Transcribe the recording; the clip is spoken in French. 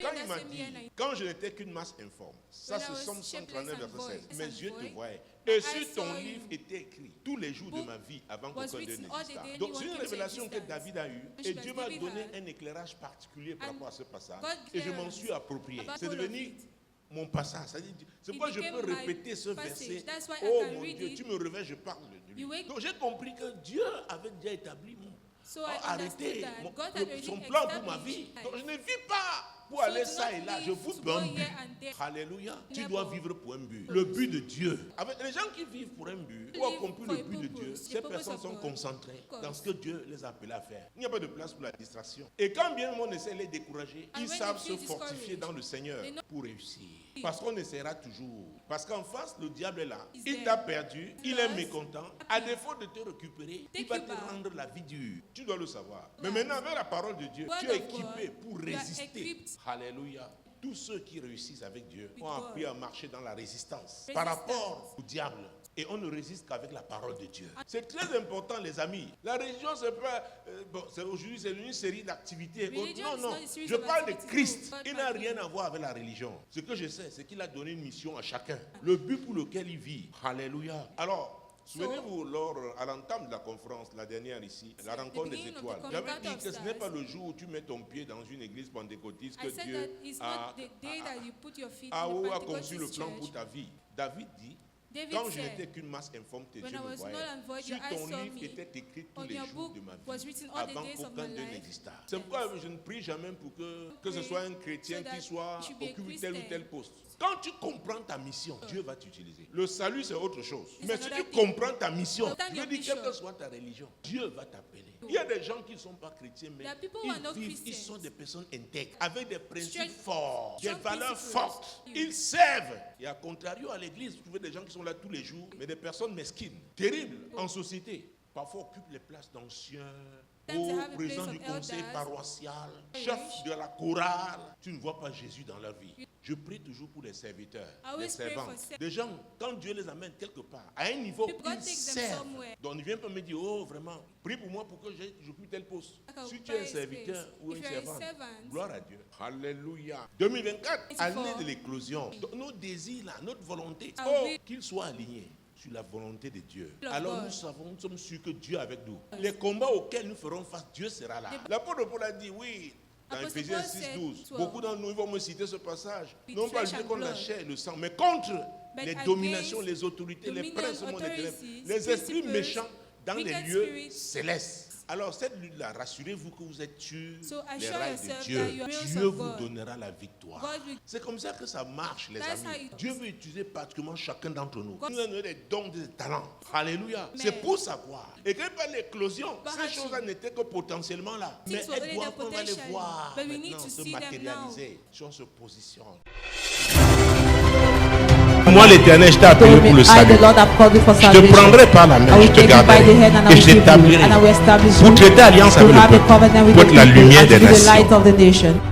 Quand il m'a dit, quand je n'étais qu'une masse informe, ça c'est Somme 139 verset 16, mes yeux te voyaient. Et sur ton livre était écrit tous les jours de ma vie avant qu'aucun d'eux n'existât. Donc c'est une révélation que David a eue et Dieu m'a donné un éclairage particulier par rapport à ce passage et je m'en suis approprié. C'est devenu mon passage. C'est pourquoi je peux répéter ce verset. Oh mon Dieu, tu me réveilles, je parle de lui. Donc j'ai compris que Dieu avait déjà établi arrêté son plan pour ma vie. Donc je ne vis pas pour aller ça et là, je vous donne un but. Alléluia. Tu dois vivre pour un but. Le but de Dieu. Avec les gens qui vivent pour un but, pour accomplir le but de Dieu, ces personnes sont concentrées dans ce que Dieu les a appelés à faire. Il n'y a pas de place pour la distraction. Et quand bien le monde essaie de les décourager, ils savent se fortifier dans le Seigneur pour réussir. Parce qu'on essaiera toujours. Parce qu'en face, le diable est là. Il t'a perdu, il est mécontent. À défaut de te récupérer, il va te rendre la vie dure. Tu dois le savoir. Mais maintenant, avec la parole de Dieu, tu es équipé pour résister. Alléluia. Tous ceux qui réussissent avec Dieu ont appris à marcher dans la résistance par rapport au diable. Et on ne résiste qu'avec la parole de Dieu. C'est très important, les amis. La religion, c'est pas... aujourd'hui, c'est une série d'activités. Non. Je parle de Christ. Il n'a rien à voir avec la religion. Ce que je sais, c'est qu'il a donné une mission à chacun. Le but pour lequel il vit. Alléluia. Alors... souvenez-vous, à l'entame de la conférence, la dernière ici, la rencontre des étoiles, j'avais dit que ce n'est pas le jour où tu mets ton pied dans une église pentecôtiste que Dieu a conçu le plan pour ta vie. David dit, quand je n'étais qu'une masse informe, tes yeux me voyaient. Sur ton livre était écrit tous les jours de ma vie, avant qu'aucun d'eux n'existât. C'est pourquoi je ne prie jamais pour que ce soit un chrétien qui soit occupe tel ou tel poste. Quand tu comprends ta mission, Dieu va t'utiliser. Le salut, c'est autre chose. Mais si tu comprends ta mission, je dis quelle que soit ta religion, Dieu va t'appeler. Il y a des gens qui ne sont pas chrétiens, mais ils sont des personnes intègres, avec des principes forts, des valeurs fortes. Ils servent. Et à contrario, à l'église, vous trouvez des gens qui sont là tous les jours, mais des personnes mesquines, terribles en société. Parfois occupent les places d'anciens, président du conseil paroissial, chef de la chorale. Tu ne vois pas Jésus dans leur vie. Je prie toujours pour les serviteurs, les servantes. Des gens, quand Dieu les amène quelque part, à un niveau où ils servent. Donc ne viens pas me dire, oh vraiment, prie pour moi pour que j'occupe tel poste. Si tu es un serviteur ou une servante, gloire à Dieu. Alléluia. 2024, année de l'éclosion. Nos désirs là, notre volonté, qu'ils soient alignés sur la volonté de Dieu. Alors nous sommes sûrs que Dieu est avec nous. Les combats auxquels nous ferons face, Dieu sera là. L'apôtre Paul a dit, oui, dans Ephésiens 6:12, beaucoup d'entre nous vont me citer ce passage. Non pas lutter contre la chair et le sang, mais contre les dominations, les autorités, les princes du monde des ténèbres, les esprits méchants dans les lieux célestes. Alors cette lutte-là, rassurez-vous que vous êtes sur les rails de Dieu. Dieu vous donnera la victoire. C'est comme ça que ça marche, les amis. Dieu veut utiliser particulièrement chacun d'entre nous. Nous avons des dons, des talents. Alléluia. C'est pour savoir. Et quand par l'éclosion, ces choses-là n'étaient que potentiellement là. Mais elles doivent, on va les voir maintenant se matérialiser si on se positionne. Moi, l'Éternel, je t'ai appelé pour le salut. Je te prendrai par la main, je te garderai et je t'établirai pour traiter alliance avec le peuple, pour être la lumière des nations.